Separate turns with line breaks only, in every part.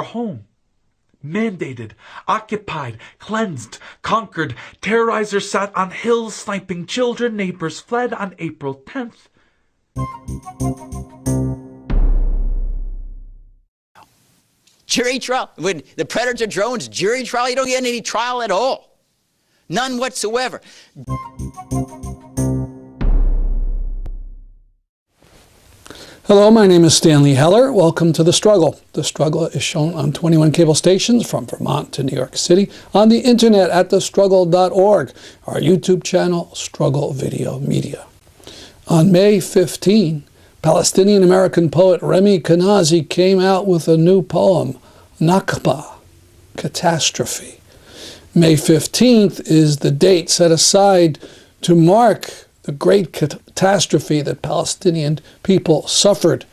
her home. Mandated, occupied, cleansed, conquered, terrorizers sat on hills sniping children, neighbors fled on April 10th.
Jury trial. When the Predator drones, jury trial, you don't get any trial at all. None whatsoever.
Hello, my name is Stanley Heller. Welcome to The Struggle. The Struggle is shown on 21 cable stations from Vermont to New York City, on the internet at thestruggle.org, our YouTube channel, Struggle Video Media. On May 15, Palestinian-American poet Remi Kanzi came out with a new poem, Nakba, Catastrophe. May 15th is the date set aside to mark the great catastrophe that Palestinian people suffered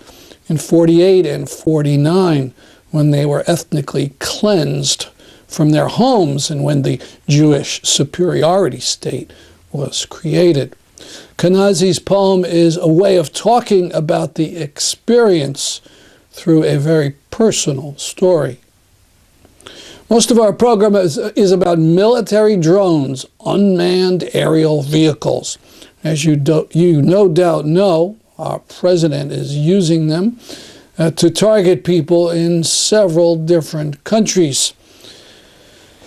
in 48 and 49 when they were ethnically cleansed from their homes and when the Jewish superiority state was created. Kanazi's poem is a way of talking about the experience through a very personal story. Most of our program is about military drones, unmanned aerial vehicles. As you no doubt know, our president is using them to target people in several different countries.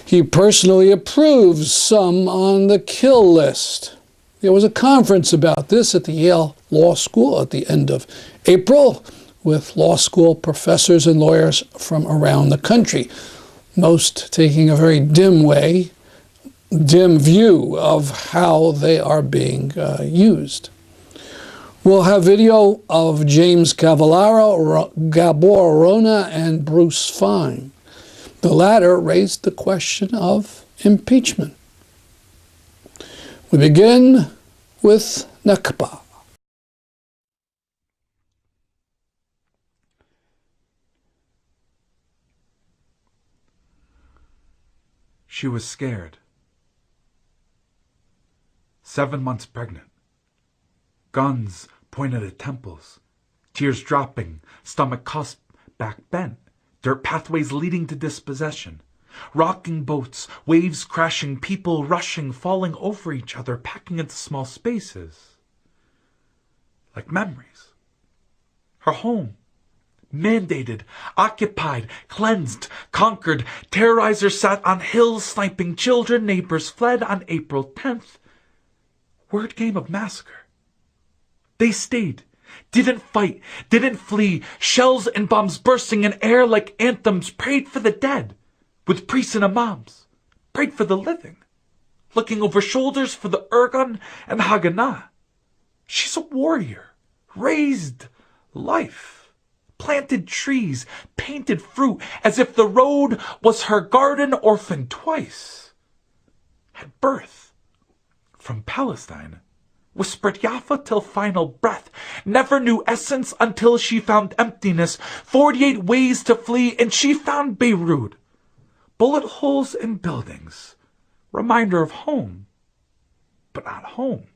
He personally approves some on the kill list. There was a conference about this at the Yale Law School at the end of April with law school professors and lawyers from around the country, most taking a very dim view of how they are being used. We'll have video of James Cavallaro, Gabor Rona, and Bruce Fein. The latter raised the question of impeachment. We begin with Nakba.
She was scared. 7 months pregnant. Guns pointed at temples. Tears dropping, stomach cusped, back bent. Dirt pathways leading to dispossession. Rocking boats, waves crashing, people rushing, falling over each other, packing into small spaces. Like memories. Her home. Mandated, occupied, cleansed, conquered, terrorizers sat on hills sniping children, neighbors fled on April 10th. Word game of massacre. They stayed, didn't fight, didn't flee, shells and bombs bursting in air like anthems, prayed for the dead, with priests and imams, prayed for the living, looking over shoulders for the Irgun and Haganah. She's a warrior, raised life. Planted trees, painted fruit, as if the road was her garden, orphaned twice. Had birth from Palestine, whispered Yafa till final breath, never knew essence until she found emptiness, 48 ways to flee, and she found Beirut. Bullet holes in buildings, reminder of home, but not home.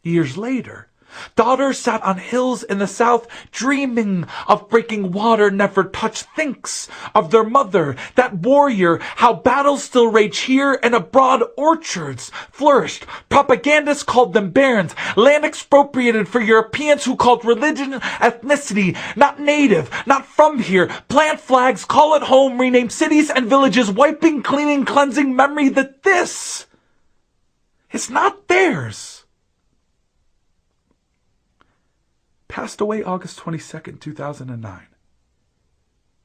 Years later, daughter sat on hills in the south, dreaming of breaking water never touched, thinks of their mother, that warrior, how battles still rage here and abroad, orchards flourished, propagandists called them barons, land expropriated for Europeans who called religion ethnicity, not native, not from here, plant flags, call it home, rename cities and villages, wiping, cleaning, cleansing memory that this is not theirs. Passed away August 22nd, 2009.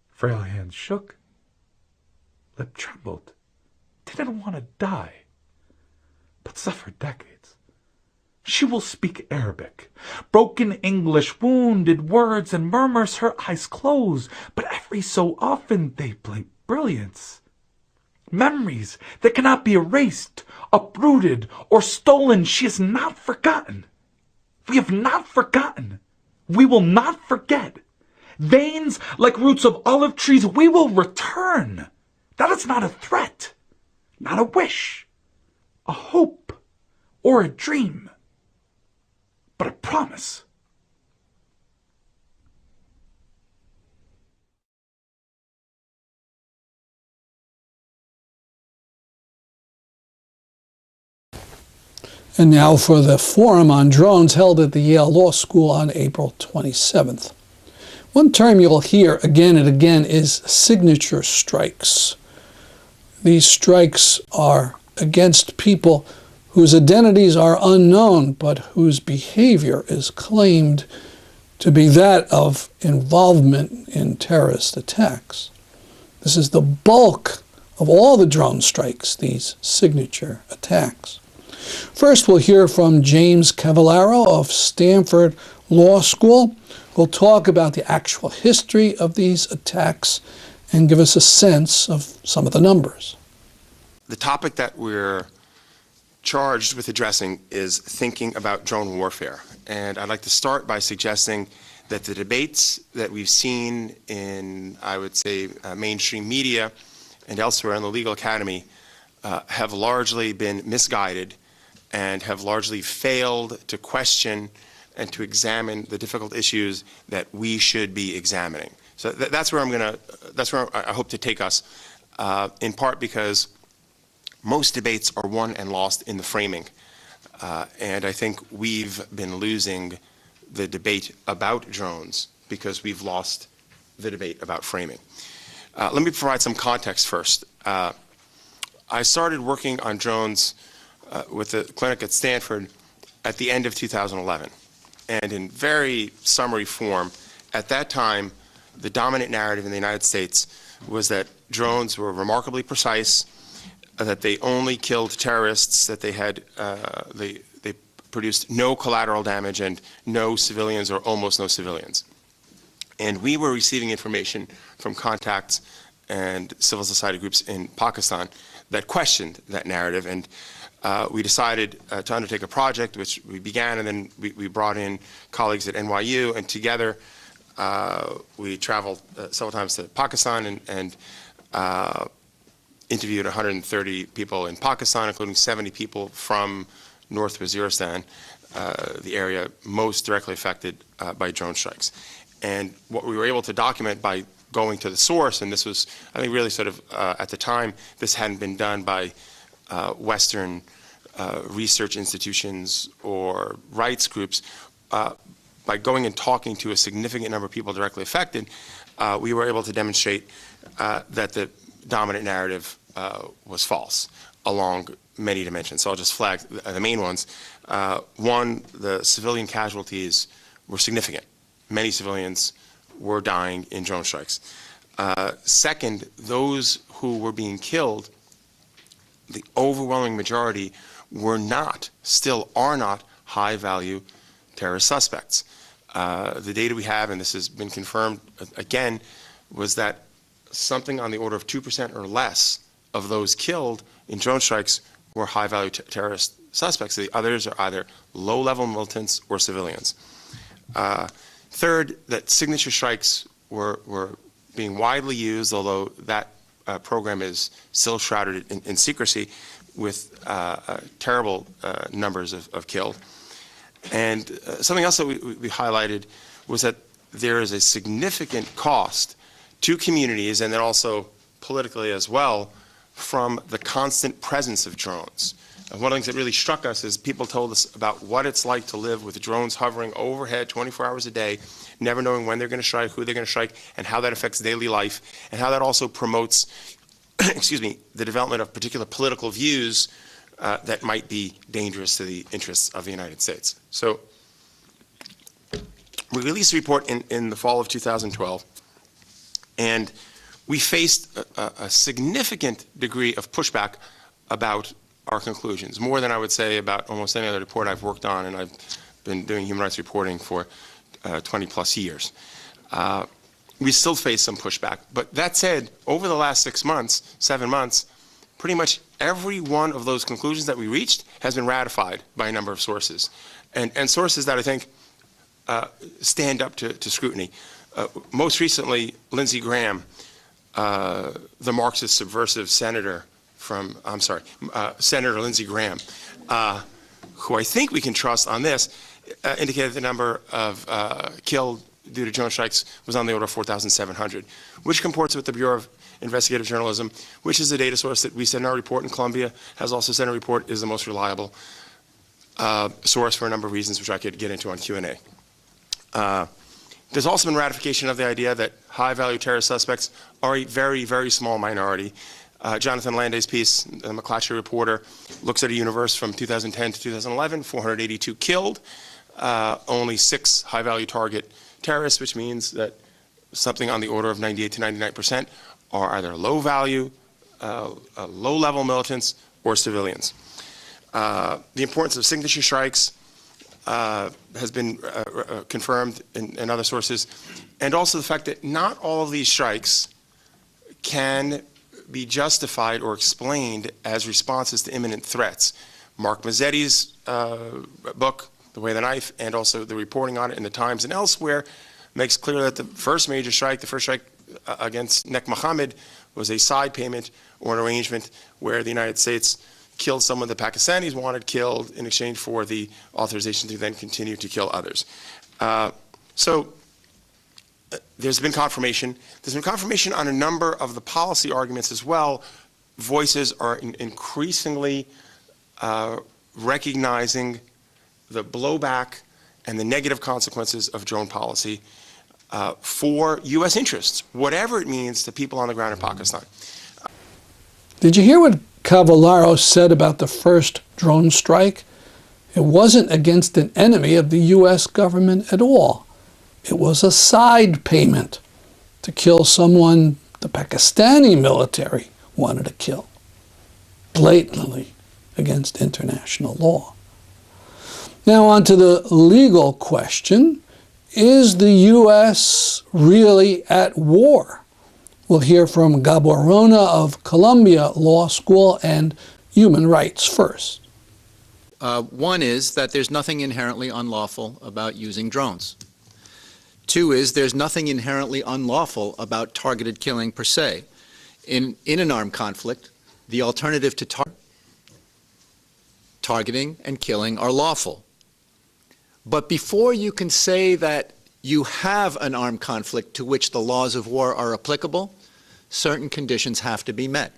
Frail hands shook, lip trembled, didn't want to die, but suffered decades. She will speak Arabic, broken English, wounded words, and murmurs her eyes close, but every so often they blink brilliance. Memories that cannot be erased, uprooted, or stolen. She is not forgotten. We have not forgotten. We will not forget. Veins like roots of olive trees, we will return. That is not a threat, not a wish, a hope, or a dream, but a promise.
And now for the forum on drones held at the Yale Law School on April 27th. One term you'll hear again and again is signature strikes. These strikes are against people whose identities are unknown, but whose behavior is claimed to be that of involvement in terrorist attacks. This is the bulk of all the drone strikes, these signature attacks. First, we'll hear from James Cavallaro of Stanford Law School. We'll talk about the actual history of these attacks and give us a sense of some of the numbers.
The topic that we're charged with addressing is thinking about drone warfare. And I'd like to start by suggesting that the debates that we've seen in, I would say, mainstream media and elsewhere in the legal academy have largely been misguided and have largely failed to question and to examine the difficult issues that we should be examining. So that's where I hope to take us, in part because most debates are won and lost in the framing. And I think we've been losing the debate about drones because we've lost the debate about framing. Let me provide some context first. I started working on drones with the clinic at Stanford at the end of 2011. And in very summary form, at that time, the dominant narrative in the United States was that drones were remarkably precise, that they only killed terrorists, that they had they produced no collateral damage and no civilians or almost no civilians. And we were receiving information from contacts and civil society groups in Pakistan that questioned that narrative. And we decided to undertake a project, which we began, and then we brought in colleagues at NYU, and together we traveled several times to Pakistan and interviewed 130 people in Pakistan, including 70 people from North Waziristan, the area most directly affected by drone strikes. And what we were able to document by going to the source, and this was, I think, really sort of, at the time, this hadn't been done by Western research institutions or rights groups, by going and talking to a significant number of people directly affected, we were able to demonstrate that the dominant narrative was false along many dimensions. So I'll just flag the main ones. One, the civilian casualties were significant. Many civilians were dying in drone strikes. Second, those who were being killed, the overwhelming majority were not, still are not, high-value terrorist suspects. The data we have, and this has been confirmed again, was that something on the order of 2% or less of those killed in drone strikes were high-value terrorist suspects. The others are either low-level militants or civilians. Third, that signature strikes were being widely used, although that program is still shrouded in secrecy, with terrible numbers of killed. And something else that we highlighted was that there is a significant cost to communities, and then also politically as well, from the constant presence of drones. And one of the things that really struck us is people told us about what it's like to live with drones hovering overhead 24 hours a day, never knowing when they're going to strike, who they're going to strike, and how that affects daily life, and how that also promotes excuse me, the development of particular political views that might be dangerous to the interests of the United States. So we released a report in the fall of 2012, and we faced a significant degree of pushback about our conclusions, more than I would say about almost any other report I've worked on, and I've been doing human rights reporting for 20 plus years. We still face some pushback, but that said, over the last 6 months, 7 months, pretty much every one of those conclusions that we reached has been ratified by a number of sources, and sources that I think stand up to scrutiny. Most recently, Lindsey Graham, the Marxist subversive senator from, Senator Lindsey Graham, who I think we can trust on this, indicated the number of killed due to drone strikes was on the order of 4,700, which comports with the Bureau of Investigative Journalism, which is a data source that we said in our report, and Columbia has also sent a report, is the most reliable. source for a number of reasons, which I could get into on Q&A. There's also been ratification of the idea that high-value terrorist suspects are a very, very small minority. Jonathan Landay's piece, the McClatchy Reporter, looks at a universe from 2010 to 2011, 482 killed, only 6 high-value target terrorists, which means that something on the order of 98 to 99% are either low-value, low-level militants or civilians. The importance of signature strikes has been confirmed in other sources, and also the fact that not all of these strikes can be justified or explained as responses to imminent threats. Mark Mazzetti's book, The Way of the Knife, and also the reporting on it in the Times and elsewhere, makes clear that the first major strike, the first strike against Nek Mohammed, was a side payment or an arrangement where the United States killed someone the Pakistanis wanted killed in exchange for the authorization to then continue to kill others. There's been confirmation. There's been confirmation on a number of the policy arguments as well. Voices are increasingly recognizing the blowback and the negative consequences of drone policy for U.S. interests, whatever it means to people on the ground in Pakistan.
Did you hear what Cavallaro said about the first drone strike? It wasn't against an enemy of the U.S. government at all. It was a side payment to kill someone the Pakistani military wanted to kill, blatantly against international law. Now on to the legal question. Is the U.S. really at war? We'll hear from Gabor Rona of Columbia Law School and Human Rights First.
One is that there's nothing inherently unlawful about using drones. 2 is there's nothing inherently unlawful about targeted killing per se. In an armed conflict, the alternative to targeting and killing are lawful. But before you can say that you have an armed conflict to which the laws of war are applicable, certain conditions have to be met.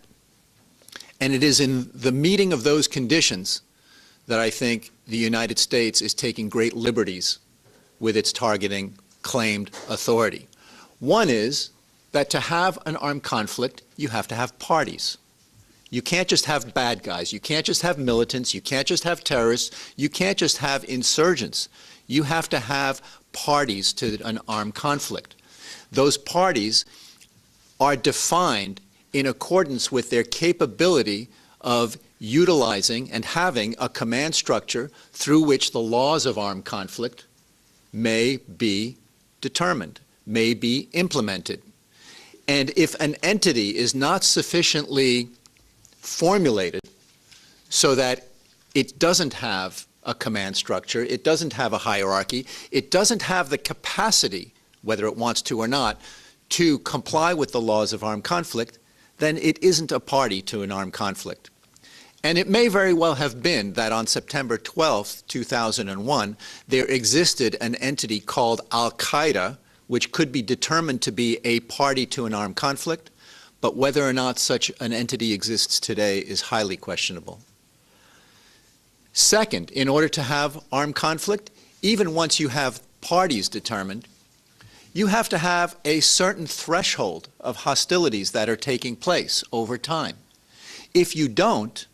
And it is in the meeting of those conditions that I think the United States is taking great liberties with its targeting claimed authority. One is that to have an armed conflict, you have to have parties. You can't just have bad guys. You can't just have militants. You can't just have terrorists. You can't just have insurgents. You have to have parties to an armed conflict. Those parties are defined in accordance with their capability of utilizing and having a command structure through which the laws of armed conflict may be determined, may be implemented. And if an entity is not sufficiently formulated so that it doesn't have a command structure, it doesn't have a hierarchy, it doesn't have the capacity, whether it wants to or not, to comply with the laws of armed conflict, then it isn't a party to an armed conflict. And it may very well have been that on September 12th, 2001, there existed an entity called Al-Qaeda, which could be determined to be a party to an armed conflict, but whether or not such an entity exists today is highly questionable. Second, in order to have armed conflict, even once you have parties determined, you have to have a certain threshold of hostilities that are taking place over time. If you don't,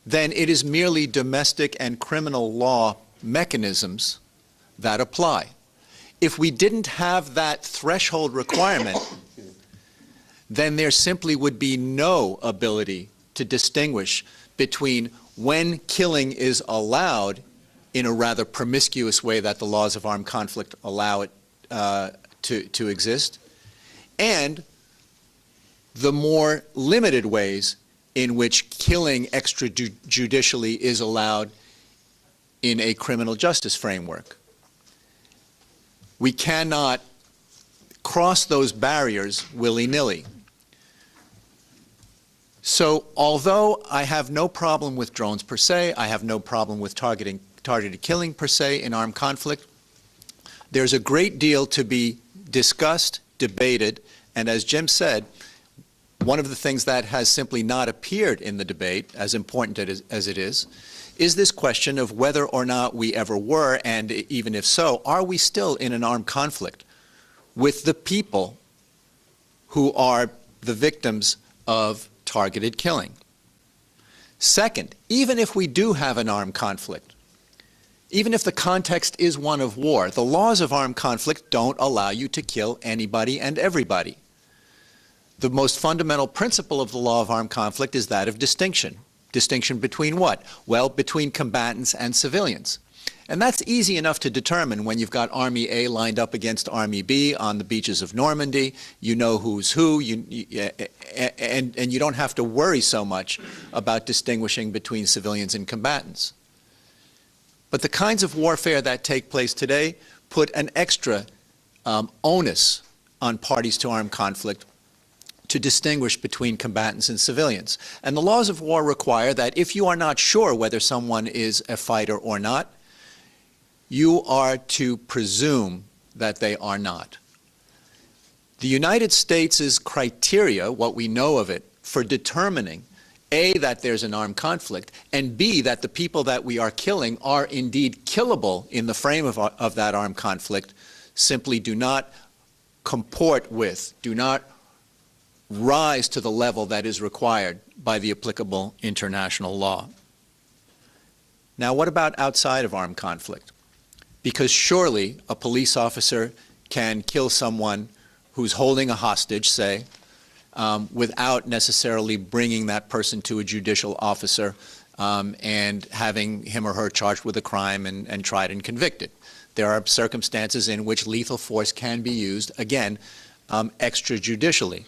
then it is merely domestic and criminal law mechanisms that apply. If we didn't have that threshold requirement, then there simply would be no ability to distinguish between when killing is allowed in a rather promiscuous way that the laws of armed conflict allow it to exist, and the more limited ways in which killing extrajudicially is allowed in a criminal justice framework. We cannot cross those barriers willy-nilly. So although I have no problem with drones per se, I have no problem with targeted killing per se in armed conflict, there's a great deal to be discussed, debated, and as Jim said, one of the things that has simply not appeared in the debate, as important as it is this question of whether or not we ever were, and even if so, are we still in an armed conflict with the people who are the victims of targeted killing? Second, even if we do have an armed conflict, even if the context is one of war, the laws of armed conflict don't allow you to kill anybody and everybody. The most fundamental principle of the law of armed conflict is that of distinction. Distinction between what? Well, between combatants and civilians. And that's easy enough to determine when you've got Army A lined up against Army B on the beaches of Normandy. You know who's who, and you don't have to worry so much about distinguishing between civilians and combatants. But the kinds of warfare that take place today put an extra onus on parties to armed conflict to distinguish between combatants and civilians. And the laws of war require that if you are not sure whether someone is a fighter or not, you are to presume that they are not. The United States' criteria, what we know of it, for determining A, that there's an armed conflict, and B, that the people that we are killing are indeed killable in the frame of that armed conflict, simply do not comport with, do not rise to the level that is required by the applicable international law. Now, what about outside of armed conflict? Because surely a police officer can kill someone who's holding a hostage, say, without necessarily bringing that person to a judicial officer and having him or her charged with a crime and tried and convicted. There are circumstances in which lethal force can be used, again, extrajudicially.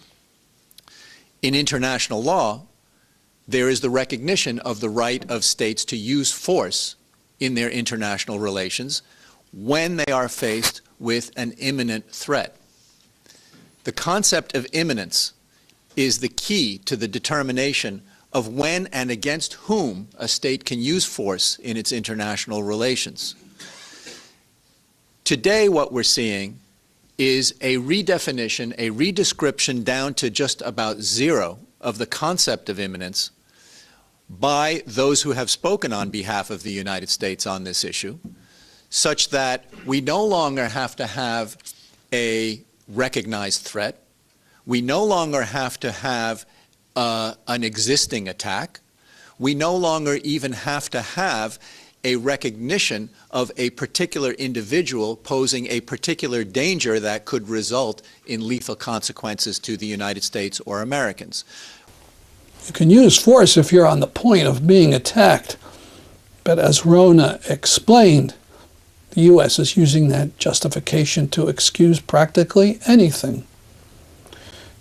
In international law, there is the recognition of the right of states to use force in their international relations when they are faced with an imminent threat. The concept of imminence is the key to the determination of when and against whom a state can use force in its international relations. Today, what we're seeing is a redefinition, a redescription down to just about zero of the concept of imminence by those who have spoken on behalf of the United States on this issue, such that we no longer have to have a recognized threat. We no longer have to have an existing attack. We no longer even have to have a recognition of a particular individual posing a particular danger that could result in lethal consequences to the United States or Americans.
You can use force if you're on the point of being attacked, but as Rona explained, the U.S. is using that justification to excuse practically anything.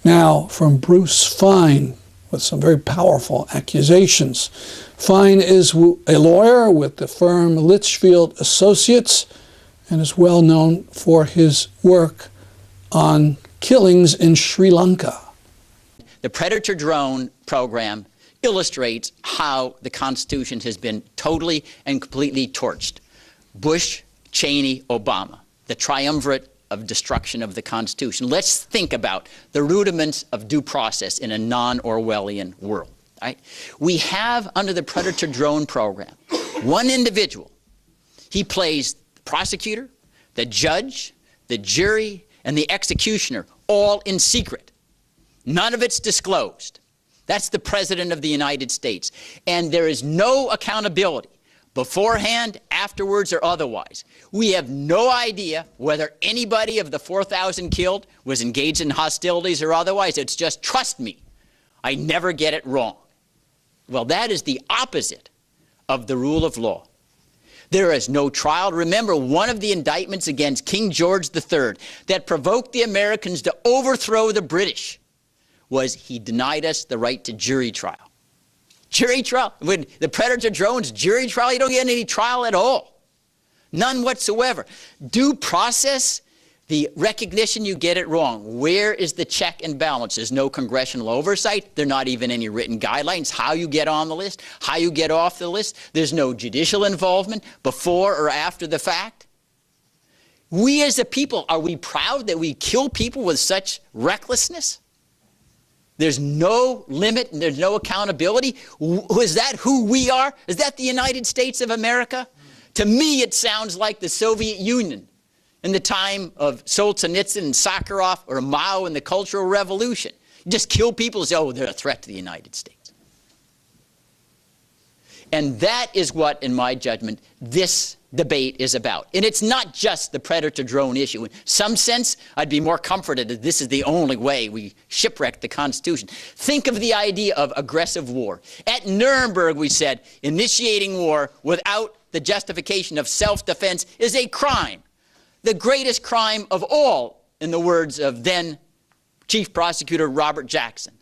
Now, from Bruce Fein, with some very powerful accusations. Fein is a lawyer with the firm Litchfield Associates and is well known for his work on killings in Sri Lanka.
The Predator drone program illustrates how the Constitution has been totally and completely torched. Bush, Cheney, Obama, the triumvirate of destruction of the Constitution. Let's think about the rudiments of due process in a non-Orwellian world. Right? We have, under the Predator drone program, one individual. He plays the prosecutor, the judge, the jury, and the executioner, all in secret. None of it's disclosed. That's the President of the United States. And there is no accountability, beforehand, afterwards, or otherwise. We have no idea whether anybody of the 4,000 killed was engaged in hostilities or otherwise. It's just, trust me, I never get it wrong. Well, that is the opposite of the rule of law. There is no trial. Remember, one of the indictments against King George III that provoked the Americans to overthrow the British was he denied us the right to jury trial. Jury trial, when the Predator drones, jury trial, you don't get any trial at all. None whatsoever. Due process, the recognition you get it wrong. Where is the check and balance? There's no congressional oversight. There are not even any written guidelines, how you get on the list, how you get off the list. There's no judicial involvement before or after the fact. We as a people, are we proud that we kill people with such recklessness? There's no limit and there's no accountability. Is that who we are? Is that the United States of America? To me, it sounds like the Soviet Union in the time of Solzhenitsyn and Sakharov, or Mao in the Cultural Revolution. You just kill people and say, oh, they're a threat to the United States. And that is what, in my judgment, this debate is about. And it's not just the predator drone issue. In some sense, I'd be more comforted that this is the only way we shipwreck the Constitution. Think of the idea of aggressive war. At Nuremberg, we said, initiating war without the justification of self-defense is a crime. The greatest crime of all, in the words of then Chief Prosecutor Robert Jackson.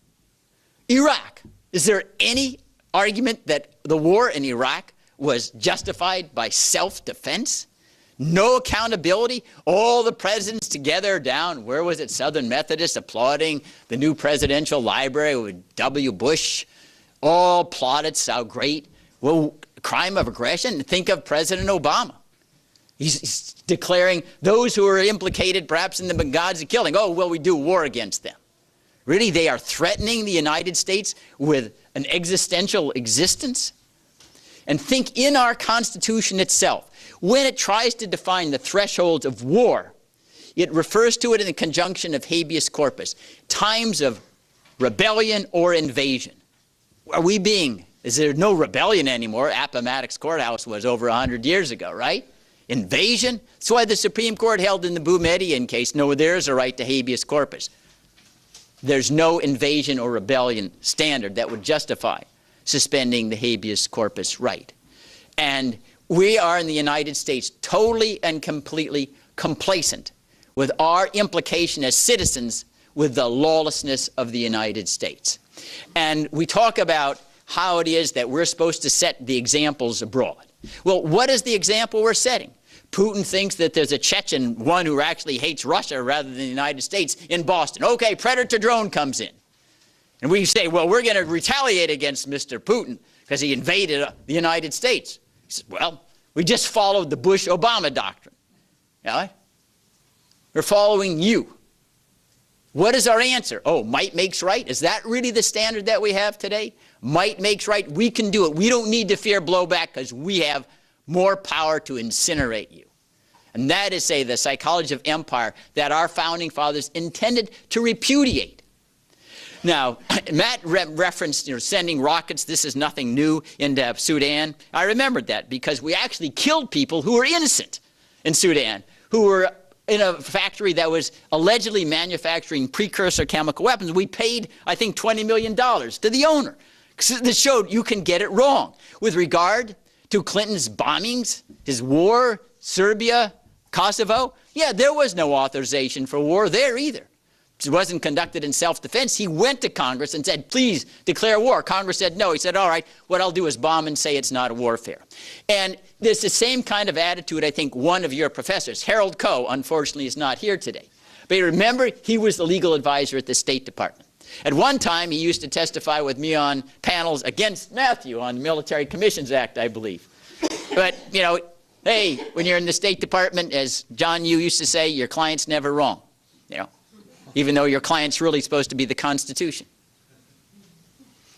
Iraq. Is there any argument that the war in Iraq was justified by self-defense? No accountability? All the presidents together down, where was it, Southern Methodist, applauding the new presidential library with W. Bush, all plaudits how great. Well, crime of aggression? Think of President Obama. He's declaring those who are implicated perhaps in the Benghazi killing, oh, well, we do war against them. Really, they are threatening the United States with an existential existence? And think in our Constitution itself, when it tries to define the thresholds of war, it refers to it in the conjunction of habeas corpus, times of rebellion or invasion. Is there no rebellion anymore? Appomattox Courthouse was over 100 years ago, right? Invasion? That's why the Supreme Court held in the Boumediene case, no, there is a right to habeas corpus. There's no invasion or rebellion standard that would justify suspending the habeas corpus right. And we are in the United States totally and completely complacent with our implication as citizens with the lawlessness of the United States. And we talk about how it is that we're supposed to set the examples abroad. Well, what is the example we're setting? Putin thinks that there's a Chechen, one who actually hates Russia rather than the United States, in Boston. Okay, predator drone comes in. And we say, well, we're going to retaliate against Mr. Putin because he invaded the United States. He says, well, we just followed the Bush-Obama doctrine. Yeah? We're following you. What is our answer? Oh, might makes right? Is that really the standard that we have today? Might makes right? We can do it. We don't need to fear blowback because we have more power to incinerate you. And that is, say, the psychology of empire that our founding fathers intended to repudiate. Now, Matt referenced sending rockets. This is nothing new into Sudan. I remembered that because we actually killed people who were innocent in Sudan, who were in a factory that was allegedly manufacturing precursor chemical weapons. We paid, I think, $20 million to the owner. This showed you can get it wrong. With regard to Clinton's bombings, his war, Serbia, Kosovo, yeah, there was no authorization for war there either. It wasn't conducted in self-defense. He went to Congress and said, please declare war. Congress said no. He said, all right, what I'll do is bomb and say it's not a warfare. And there's the same kind of attitude, I think, one of your professors, Harold Coe, unfortunately is not here today. But you remember, he was the legal advisor at the State Department. At one time, he used to testify with me on panels against Matthew on the Military Commissions Act, I believe. But, you know, hey, when you're in the State Department, as John Yoo used to say, your client's never wrong, you know, even though your client's really supposed to be the Constitution.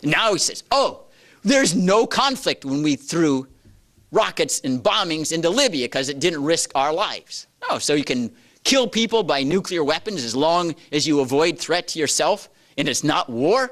And now he says, oh, there's no conflict when we threw rockets and bombings into Libya because it didn't risk our lives. No, so you can kill people by nuclear weapons as long as you avoid threat to yourself, and it's not war.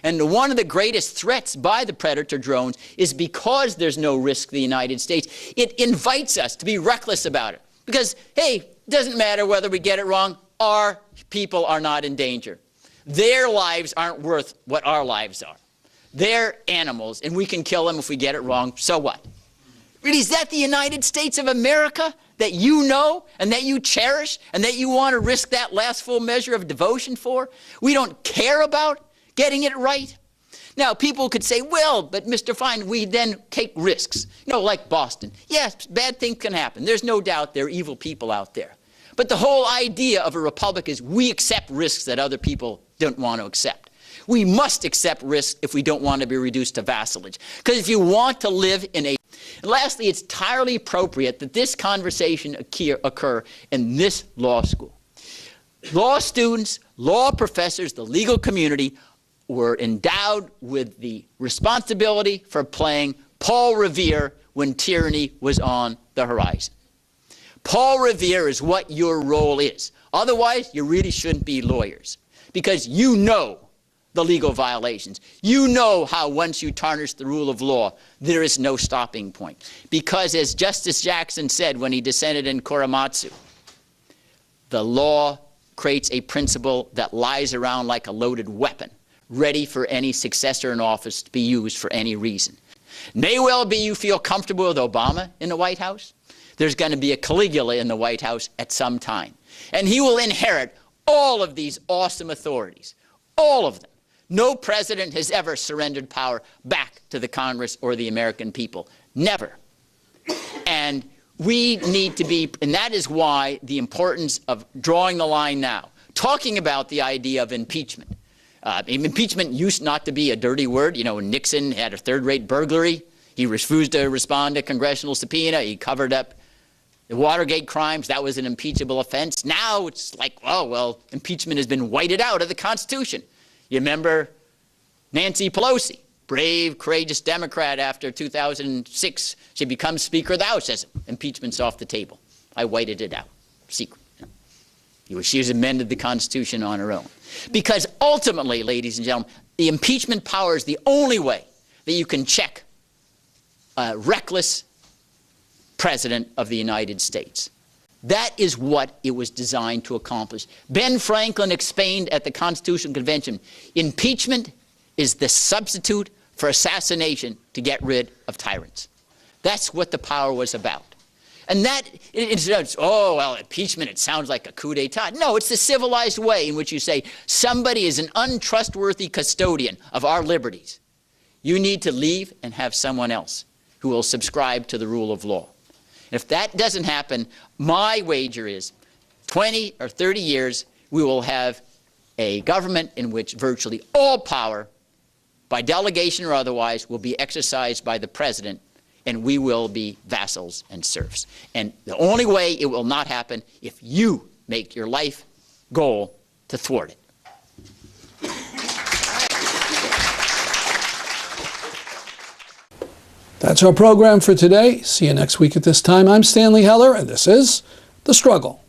And one of the greatest threats by the predator drones is because there's no risk to the United States, it invites us to be reckless about it. Because, hey, it doesn't matter whether we get it wrong, our people are not in danger. Their lives aren't worth what our lives are. They're animals, and we can kill them if we get it wrong, so what? Really, is that the United States of America that you know and that you cherish and that you want to risk that last full measure of devotion for? We don't care about getting it right? Now, people could say, well, but Mr. Fein, we then take risks. You know, like Boston. Yes, bad things can happen. There's no doubt there are evil people out there. But the whole idea of a republic is we accept risks that other people don't want to accept. We must accept risks if we don't want to be reduced to vassalage. Because if you want to live in a... And lastly, it's entirely appropriate that this conversation occur in this law school. Law students law professors, the legal community, were endowed with the responsibility for playing Paul Revere when tyranny was on the horizon. Paul Revere is what your role is. Otherwise, you really shouldn't be lawyers, because you know the legal violations. You know how once you tarnish the rule of law, there is no stopping point. Because as Justice Jackson said when he dissented in Korematsu, the law creates a principle that lies around like a loaded weapon, ready for any successor in office to be used for any reason. May well be you feel comfortable with Obama in the White House. There's going to be a Caligula in the White House at some time. And he will inherit all of these awesome authorities, all of them. No president has ever surrendered power back to the Congress or the American people. Never. And we need to be, and that is why the importance of drawing the line now, talking about the idea of impeachment. Impeachment used not to be a dirty word. You know, Nixon had a third-rate burglary. He refused to respond to congressional subpoena. He covered up the Watergate crimes. That was an impeachable offense. Now it's like, oh, well, impeachment has been whited out of the Constitution. You remember Nancy Pelosi, brave, courageous Democrat after 2006. She becomes Speaker of the House, says impeachment's off the table. I whited it out. Secret. She has amended the Constitution on her own. Because ultimately, ladies and gentlemen, the impeachment power is the only way that you can check a reckless president of the United States. That is what it was designed to accomplish. Ben Franklin explained at the Constitutional Convention, impeachment is the substitute for assassination to get rid of tyrants. That's what the power was about. And that, it's, oh, well, impeachment, it sounds like a coup d'etat. No, it's the civilized way in which you say somebody is an untrustworthy custodian of our liberties. You need to leave and have someone else who will subscribe to the rule of law. If that doesn't happen, my wager is 20 or 30 years, we will have a government in which virtually all power, by delegation or otherwise, will be exercised by the president, and we will be vassals and serfs. And the only way it will not happen if you make your life goal to thwart it.
That's our program for today. See you next week at this time. I'm Stanley Heller, and this is The Struggle.